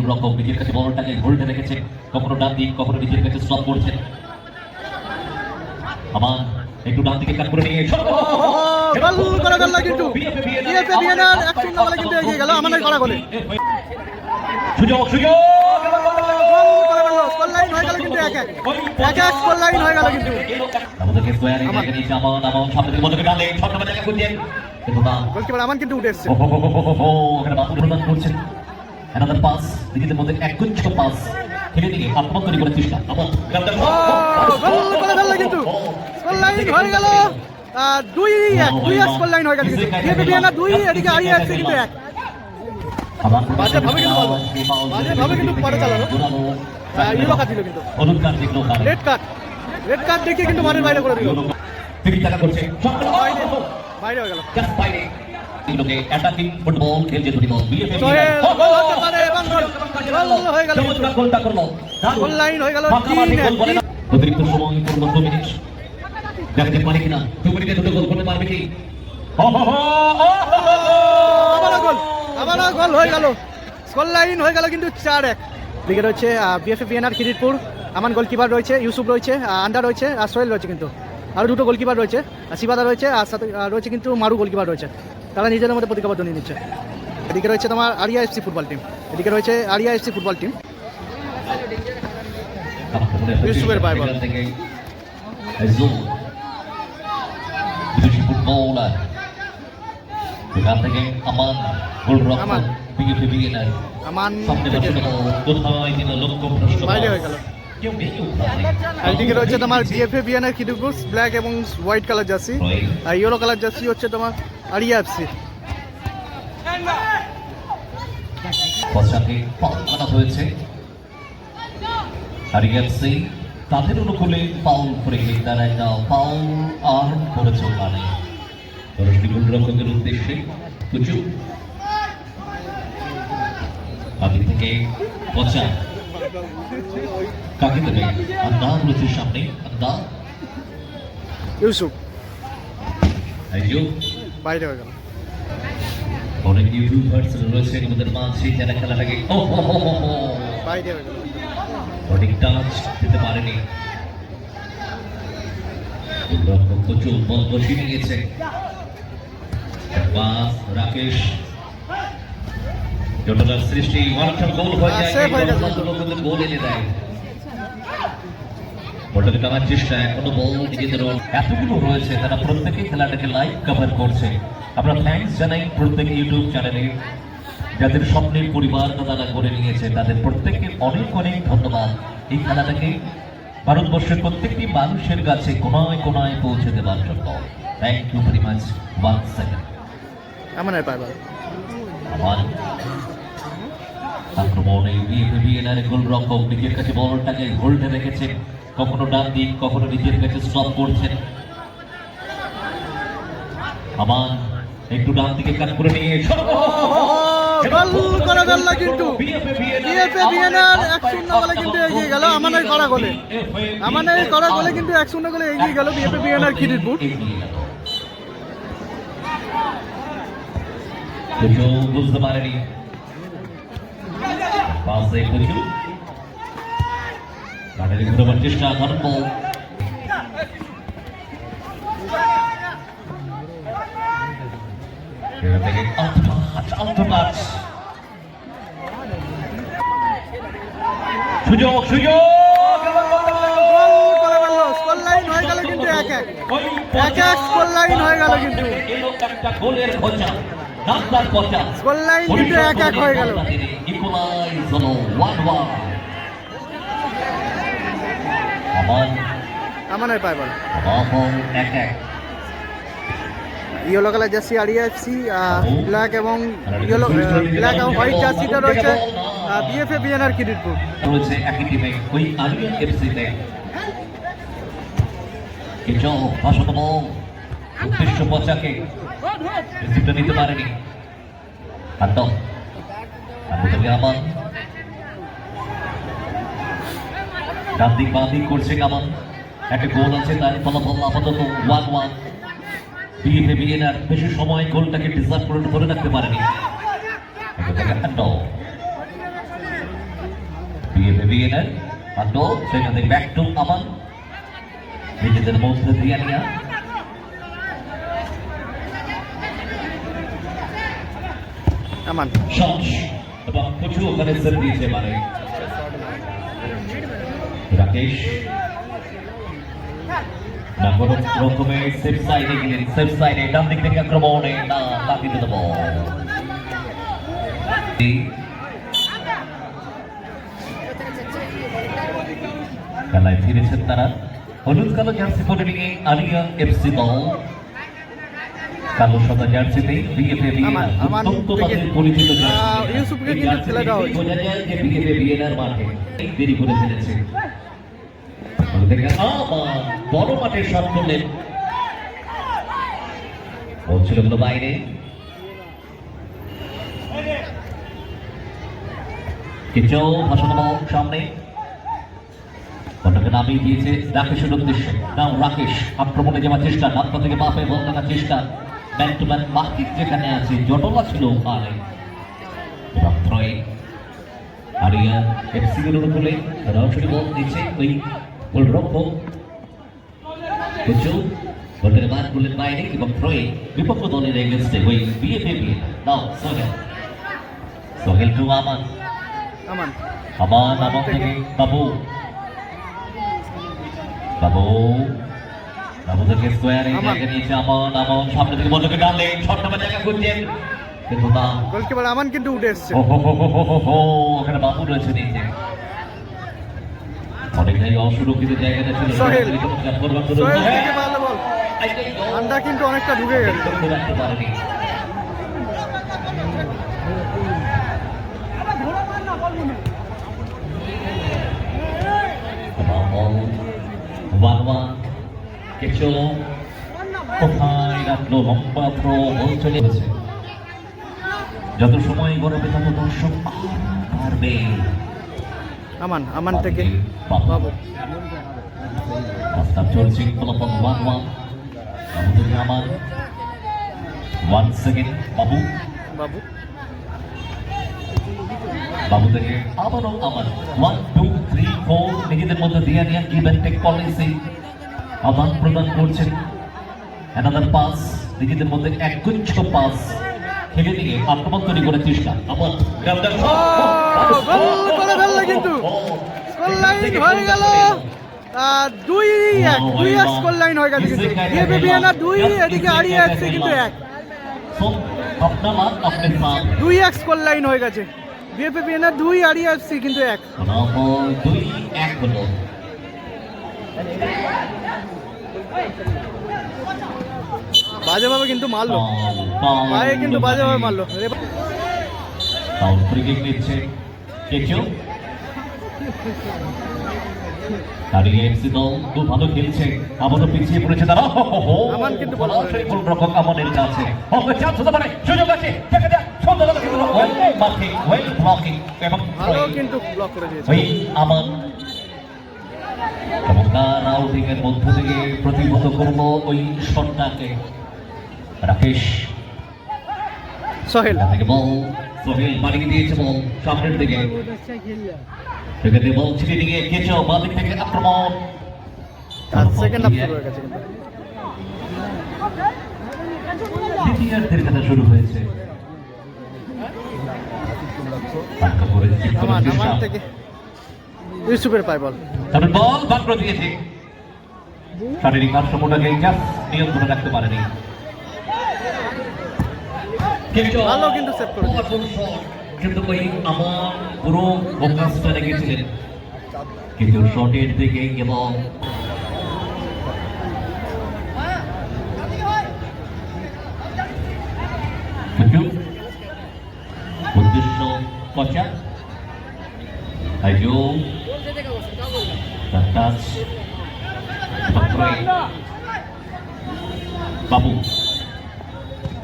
গোলরক্ষক নিজের কাছে বলটাকে হোল্ডে রেখেছে, কখনো ডান দিক কখনো নিজের কাছে স্টপ করছেন। আমান একটু ডান দিকে কাট করে নিয়ে গোল করে গেল কিন্তু বিএফএ বিএনআর 1-0 গোলে কিন্তু এগিয়ে গেল আমাদের করা গোলে। সুযোগ সুযোগ স্কোর লাইন হয়ে গেল কিন্তু 1-1 স্কোর লাইন হয়ে গেল কিন্তু আমাদেরকে স্কোয়ারে জায়গা নিয়েছে আমান সামনে থেকে বলটাকে ডালে ছক্কা জায়গা করছেন কিন্তু না গোলকিপার আমান কিন্তু উঠে এসেছে। ওখানে বাবু প্রদান করছেন অ্যানাদার পাস নিজেদের মধ্যে একগুচ্ছ পাস খেলে দিয়ে আক্রমণ তৈরি করার চেষ্টা। আমান গোল করে ফেললো কিন্তু স্কোর লাইন হয়ে গেল 2-1 স্কোর লাইন হয়ে গেল কিন্তু বিএফএ বিএনআর 2 এদিকে আইএফসি কিন্তু 1। বাজেভাবে কিন্তু পরে চালানো ইয়েলো কার্ড দিল কিন্তু রেড কার্ড দেখিয়ে কিন্তু মাঠের বাইরে করে দিল, বাইরে হয়ে গেল। ফুটবল খেলছে দুটি দল হয়ে গেল গোল লাইন হয়ে গেল। অতিরিক্ত সময় পূর্ণ 2 মিনিট দেখা যেতে পারে কিনা 2 মিনিটে দুটো গোল করতে পারবে কি? আবার গোল হয়ে গেল স্কোর লাইন হয়ে গেল কিন্তু 4-1। দিকে রয়েছে বিএফএ বিএনআর খিদিরপুর, আমান গোলকিপার রয়েছে, ইউসুফ রয়েছে, আন্ডা রয়েছে আর সোহেল রয়েছে কিন্তু আরও দুটো গোলকিপার রয়েছে, শিবাদা রয়েছে আর সাথে রয়েছে কিন্তু মারু গোলকিপার রয়েছে। তারা নিজেদের মধ্যে প্রতিজ্ঞাবদ্ধ নিয়ে নিচ্ছে। এদিকে রয়েছে তোমার আরিয়া এফসি ফুটবল টিম, এদিকে রয়েছে আরিয়া এফসি ফুটবল টিম। ইউসুফের বাইবল ফুটবলার এখান থেকে আমান গোলরক্ষক বিএফএ বিএনআর আমান সামনে বসে কোথায় কিন্তু লক্ষ্য ভ্রষ্ট বাইরে হয়ে গেল। এদিকে রয়েছে তোমার বিএফএ বিএনআর খিদিরপুর ব্ল্যাক এবং হোয়াইট কালার জার্সি, আর ইয়েলো কালার জার্সি হচ্ছে তোমার আরিয়া এফসি। পশ্চাতে পাল্টা হয়েছে আরিয়া এফসি তাদের অনুকূলে ফাউল করে তারা একটা ফাউল আর্ন করেছে ওখানে সরাসরি গোলরক্ষকের উদ্দেশ্যে কিছু আগে থেকে পচা কাকে দেবে আন্দা রয়েছে সামনে আন্দা ইউসুফ বাইরে হয়ে গেল। অনেক ইউটিউবার্স রয়েছে আমাদের মাঝে যারা খেলাটাকে বাইরে হয়ে গেল, অনেক টাচ দিতে পারেনি। গোলরক্ষক প্রচুর বল বসিয়ে নিয়েছে। রাকেশ জটলার সৃষ্টি ওয়ানটার গোল হয়ে যায়, গোল এনে দেয়। বলটাকে টানার চেষ্টা, এখনো বল নিজেদের এতগুলো রয়েছে, তারা প্রত্যেকে খেলাটাকে লাইভ কভার করছে। আমরা থ্যাঙ্কস জানাই প্রত্যেক ইউটিউব চ্যানেলে যাদের স্বপ্নের পরিবার তারা করে নিয়েছে, তাদের প্রত্যেককে অনেক অনেক ধন্যবাদ। এই খেলাটাকে ভারতবর্ষের প্রত্যেকটি মানুষের কাছে কোনায় কোনায় পৌঁছে দেওয়ার জন্য thank you very much. 1 second আমানের পাইবার আমান আক্রমণে বিএফএ বিএনআর গোলরক্ষক নিজের কাছে বলটাকে হোল্ডে রেখেছে, কখনো ডান দিক কখনো নিজের কাছে স্টপ করছেন। আমান একটু ডান দিকে কাট করে নিয়ে গোল করে গেল কিন্তু বিএফএ বিএনআর 1-0 গোলে কিন্তু এগিয়ে গেল আমাদের করা গোলে। আমাদের করা গোলে কিন্তু 1-0 গোলে এগিয়ে গেল বিএফএ বিএনআর খিদিরপুর। বুঝতে পারেনি পাশে কিছু গাড়ির ঘুরবার চেষ্টা করব সুযোগ সুযোগ স্কোর লাইন হয়ে গেল কিন্তু 1-1 স্কোর লাইন হয়ে গেল কিন্তু গোলের খোঁজা স্কোর লাইন কিন্তু 1-1 হয়ে গেল। আমানের পাইবার ইয়েলো কালার জার্সি আরিয়া এফসি, ব্ল্যাক এবং ইয়েলো ব্ল্যাক এবং হোয়াইট জার্সিটা রয়েছে বিএফএ বিএনআর খিদিরপুর। রয়েছে একই টিমে ওই আরিয়া এফসিতে কিছু ভাষাতম উদ্দেশ্য পচাকে রিসিভটা নিতে পারেনি। আদম আমান ডান দিক বাঁ দিক করছে আমান, একটা গোল আছে তার ফলাফল আপাতত 1-1। বিএফএ বিএনআর বেশি সময় গোলটাকে ডিজার্ভ করে ধরে রাখতে পারেনি। বিএনআর আর নো সেখান থেকে ব্যাক টু আমান নিজেদের মধ্যে দিয়ে নিয়া আমান শট এবং কিছু ওখানে সেভ দিয়েছে মানে রাকেশ না কোনো রকমের সেফ সাইডে গেলেন সেফ সাইডে ডান দিক থেকে আক্রমণে না তাকে দিতে বল খেলায় ফিরেছেন তারা হলুদ কালো জার্সি পরে নিয়ে আলিয়া এফসি দল কালো সাদা জার্সিতে বিএফএ আমান পরিচিত ইউসুফকে কিন্তু খেলা দেওয়া হয়েছে। বোঝা যায় যে বিএফএ বিএনআর মাঠে দেরি করে ফেলেছে বড় মাঠের শট করলেন বলছিল গুলো বাইরে কিছু ভাষণ সামনে বলটাকে নামিয়ে দিয়েছে রাকেশের উদ্দেশ্যে নাও রাকেশ আক্রমণে যাওয়ার চেষ্টা নাপ্পা থেকে বাপে বল টানার চেষ্টা ম্যান টু ম্যান মার্কিং যেখানে আছে জটলা ছিল ওখানে এবং থ্রোয়িং আরিয়া এফসি গুলোর উপরে সরাসরি বল দিচ্ছে ওই গোলরক্ষক কিছু বলটাকে বার করলেন বাইরে এবং থ্রোয়িং বিপক্ষ দলের এগেনস্টে ওই বিএফএ নাও সোহেল টু আমান আমান আমান থেকে বাবু বাবু বাবু থেকে স্কোয়ারে জায়গা নিয়েছে আমান সামনে থেকে বলটাকে ডানলেন শট নাম্বার জায়গা করছেন কিন্তু না গোলকিপার আমান কিন্তু উঠে এসেছে ওখানে বাবু রয়েছে নিচে অনেকটাই অসুরক্ষিত জায়গাটা ছিল সোহেল থেকে ভালো বল আন্ডা কিন্তু অনেকটা ঢুকে গেছে রাখতে পারেনি কিছু কোথায় রাখলো লম্বা থ্রো বল চলে গেছে যত সময় গড়াবে তত দর্শক পারবে আমান থেকে বাবু রাস্তা চলছে ফলাফল 1-1 বাবু থেকে আমান 1 সেকেন্ড বাবু বাবু বাবু থেকে আবারও আমান 1 2 3 4 নিজেদের মধ্যে দিয়ে নিয়ে গিভ এন্ড টেক পলিসি আদান প্রদান করছেন অ্যানাদার পাস নিজেদের মধ্যে একগুচ্ছ পাস খেলে দিয়ে আক্রমণ তৈরি করার চেষ্টা আবার গোল করে ফেললো কিন্তু স্কোর লাইন হয়ে গেল 2-1 স্কোর লাইন হয়ে গেছে কিন্তু বিএফএ বিএনআর 2 এদিকে আরিয়া এফসি কিন্তু 1 अपना मान अपने साथ 2-1 স্কোর লাইন হয়ে গেছে বিএফএ বিএনআর 2 আরিয়া এফসি কিন্তু 1 2-1 হলো বাজেভাবে কিন্তু মারলো পায়ে কিন্তু বাজেভাবে মারলো ফাউল ফ্রি কিক নিচ্ছে কেচো আরিয়া এফসি দল খুব ভালো খেলছে আবারও পিছিয়ে পড়েছে তারা আমান কিন্তু বল সরাসরি গোলরক্ষক আমানের কাছে চান্স হতে পারে সুযোগ আছে দেখা যাক সুন্দর কিন্তু ওয়েল মার্কিং ওয়েল ব্লকিং এবং ভালো কিন্তু ব্লক করে দিয়েছে ওই আমান এবং তার আউটিং এর মধ্য থেকে প্রতিহত করবো ওই শটটাকে রাকেশ সোহেল থেকে বল সোহেল বাড়িয়ে দিয়েছে বল সামনের দিকে সেখানে বল ছিঁড়ে নিয়ে কেচো বাঁ দিক থেকে আক্রমণ সেকেন্ড হাফ শুরু হয়ে গেছে কিন্তু দ্বিতীয়ার্ধের খেলা শুরু হয়েছে আমান থেকে ইউসুফের পায় বল তারপর বল বাদ করে দিয়েছে শারীরিক ভারসাম্যটাকে জাস্ট নিয়ন্ত্রণে রাখতে পারেনি ভালো কিন্তু সেভ করে কিন্তু ওই আমার পুরো ফোকাসটা রেখেছিলেন কিন্তু শটের দিকে এবং উদ্দেশ্য কচা আইজো টাচ বাবু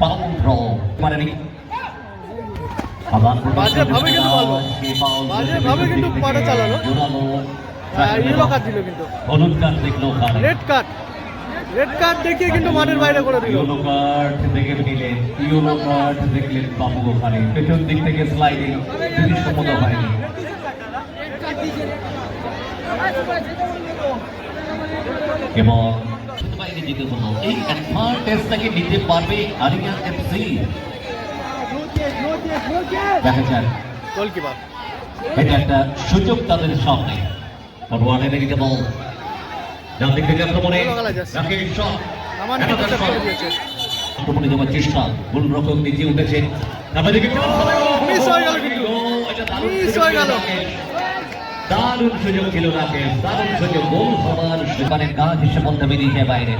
পাউন্ড ড্র মারেনি বাজেভাবে কিন্তু বল বাজেভাবে কিন্তু পাটা চালালো ইয়েলো কার্ড দিল কিন্তু হলুদ কার্ড দেখলো রেড কার্ড দেখিয়ে কিন্তু মাঠের বাইরে করে দিল ইয়েলো কার্ড দেখে নিলেন ইয়েলো কার্ড দেখলেন বাবু ওখানে পেছন দিক থেকে স্লাইডিং জিনিস সম্মত হয়নি এবং বাইরে যেতে হলো এই অ্যাডভান্টেজটাকে নিতে পারবে আরিয়া এফসি। দেখা যাক, গোলকিপার এটা একটা সুযোগ তাদের সামনে। ফরওয়ার্ডে লেগে বল, ডান দিক থেকে আক্রমণে রাকেশ শট, আমান কিন্তু করে দিয়েছে। আক্রমণে যাওয়ার চেষ্টা, গোলরক্ষক নিজে উঠেছেন, তারপরে দিকে মিস হয়ে গেল কিন্তু, মিস হয়ে গেল। দারুণ সুযোগ ছিল রাকেশ, দারুণ সুযোগ, গোল হওয়ার সেখানে কাজ এসে বলতে বেরিয়েছে বাইরে।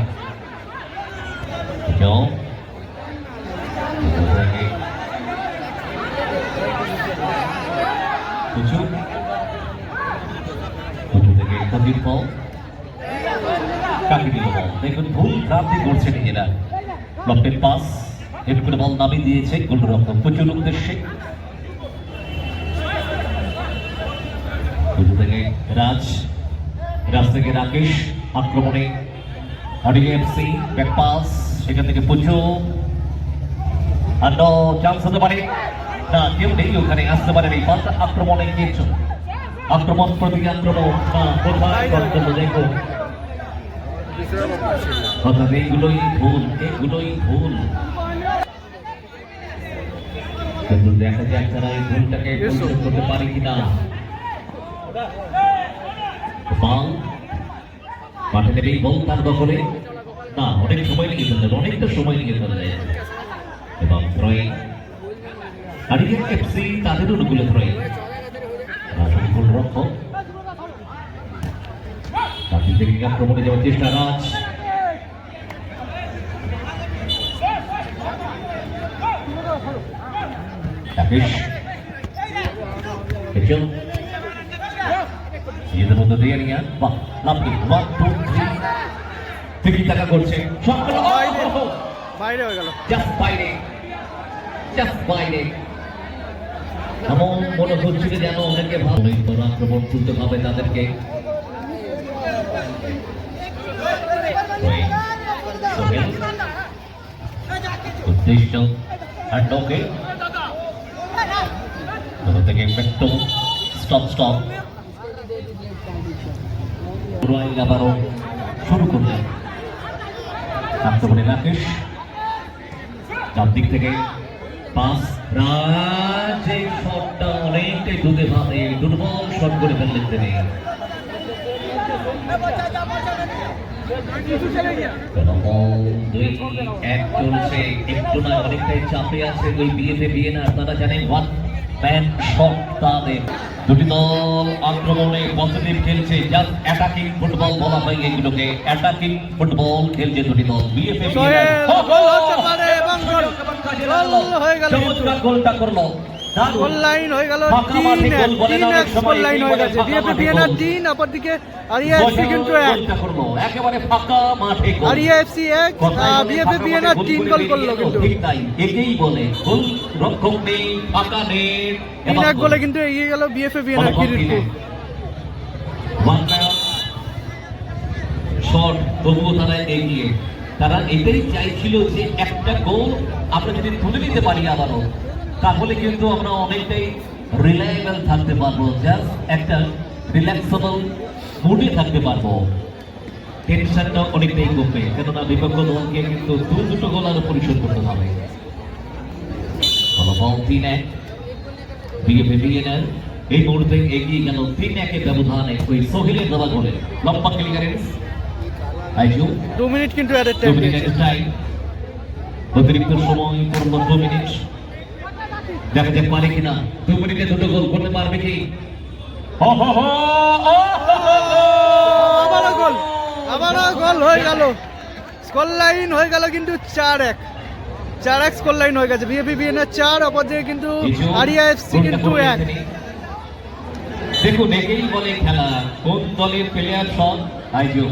দেখুন ভুল প্রান্তি করছে নিজেরা। লম্বের পাস হেড করে বল নামিয়ে দিয়েছে গোলরক্ষক প্রচুর উদ্দেশ্যে। রাজ থেকে রাকেশ, আক্রমণে আরইএফসি ব্যাক পাস, সেখান থেকে পুজো আর চান্স হতে পারে না, কেউ নেই ওখানে, আসতে পারে এই পাল্টা আক্রমণে কিছু আক্রমণ প্রতি আক্রমণ না, কোথায় গন্তব্য দেখো, অর্থাৎ এইগুলোই ভুল, এগুলোই ভুল। কিন্তু দেখা যাক তারা এই ভুলটাকে পরিশোধ করতে পারে কিনা। মাঠে নেবেই বল তার দখলে, না অনেক সময় লেগে ফেললেন, অনেকটা সময় লেগে ফেললেন। এবং থ্রোয়িং আরিয়া এফসি তাদের অনুকূলে থ্রোয়িং, গোলরক্ষক তাদের থেকে আক্রমণে যাওয়ার চেষ্টা রাজ, রাকেশ নিজেদের মধ্যে দিয়ে নিয়ে বাহ লাভলি 1 2 3 থেকে টাকা করছে, বাইরে হয়ে গেল, জাস্ট বাইরে, জাস্ট বাইরে। এমন মনে হচ্ছিল যেন অনেকে ভালো আক্রমণ তুলতে হবে তাদেরকে। উদ্দেশ্য আর ডকে থেকে একটু স্টপ স্টপ আবারও শুরু করলেন আক্রমণে রাকেশ, চার দিক থেকে পাস, রাজ এই শটটা অনেকটাই দুর্বল শট করে ফেললেন তিনি। একটু না অনেকটাই চাপে আছে ওই বিএনআর, তারা জানেন ওয়ান ম্যান শট তাদের। দুটি দল আক্রমণে পজিটিভ খেলছে, জাস্ট অ্যাটাকিং ফুটবল বলা হয় এগুলোকে, অ্যাটাকিং ফুটবল খেলছে দুটি দল। গোলটা করলো, গোল লাইন হয়ে গেল, 3-1 গোল লাইন হয়ে গেছে। বিএফএ বিএনআর 3, অপরদিকে আরিয়া এফসি কিন্তু 1 করলো, একেবারে ফাঁকা মাঠে গোল। আরিয়া এফসি 1, বিএফএ বিএনআর 3 গোল করলো কিন্তু। ঠিক তাই, একেই বলে গোল রক্ষক নেই, ফাঁকা নেই, 3-1 গোলে কিন্তু এগিয়ে গেল বিএফএ বিএনআর কিরিটপুর। শট তবুও তারা এগিয়ে, তারা এটাই চাইছিল যে একটা গোল আমরা যদি তুলে নিতে পারি আবারও, তাহলে কিন্তু আমরা অনেকটাই রিলায়েবল থাকতে পারবো, জাস্ট একটা রিল্যাক্সেবল মুডে থাকতে পারবো, টেনশনটা অনেকটাই কমবে, কেননা বিপক্ষ দলকে কিন্তু দুটো গোল আরো পরিশোধ করতে হবে। বল 3-1 বিএফএ বিএনআর এই মুহূর্তে এগিয়ে গেল 3-1 ব্যবধানে ওই সোহেলের দেওয়া গোলে। লম্বা ক্লিয়ারেন্স, আইজু 2 মিনিট কিন্তু অ্যাডেড টাইম দিয়েছে, অতিরিক্ত সময় পূর্ণ 2 মিনিট। দেখা যাক পারে কিনা, 2 মিনিটে দুটো গোল করতে পারবে কি। আবারও গোল হয়ে গেল, স্কোর লাইন হয়ে গেল কিন্তু 4-1 স্কোর লাইন হয়ে গেছে। বিএফএ বিএনআর 4, অপরদিকে কিন্তু আরিয়া এফসি কিন্তু 1। দেখুন একেই বলে খেলা, কোন দলের প্লেয়ার সব আইজু।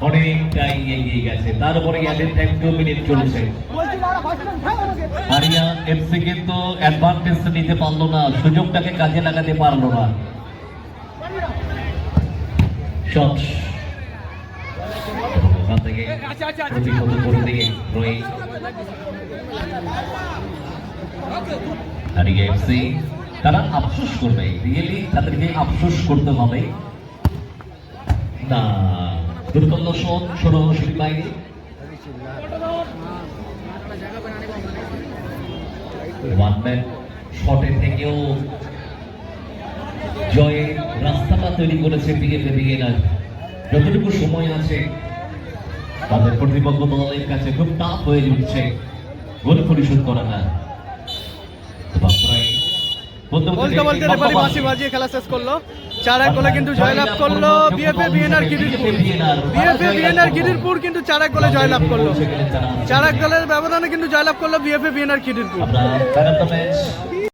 অনেকটাই এগিয়ে গেছে, তারপরে অ্যাডেড টাইম 2 মিনিট চলছে। আরিয়া এফসি কিন্তু অ্যাডভান্টেজ নিতে পারলো না, সুযোগটাকে কাজে লাগাতে পারলো না। শট সেখান থেকে প্রতিহত করে দিয়ে রয়ে আর এফসি তারা আফসোস করবে, রিয়েলি তাদেরকে আফসোস করতে হবে না। দুর্গন্ধ শোন 16 বাইরে ওয়ান ম্যান শটে থেকেও জয়ের রাস্তাটা তৈরি করেছে বিএনআর। যতটুকু সময় আছে তাদের প্রতিপক্ষ দলের কাছে খুব টাফ হয়ে উঠছে গোল পরিশোধ করা না। বলতে বলতে রেফারি বাঁশি বাজিয়ে খেলা শেষ করলো। 4-1 গোলে কিন্তু জয়লাভ করলো BFA BNR Khidirpur. BFA BNR Khidirpur কিন্তু 4-1 গোলে জয়লাভ করলো। 4-1 গোলের ব্যবধানে কিন্তু জয়লাভ করলো বিএফএ বিএনআর খিদিরপুর। আমরা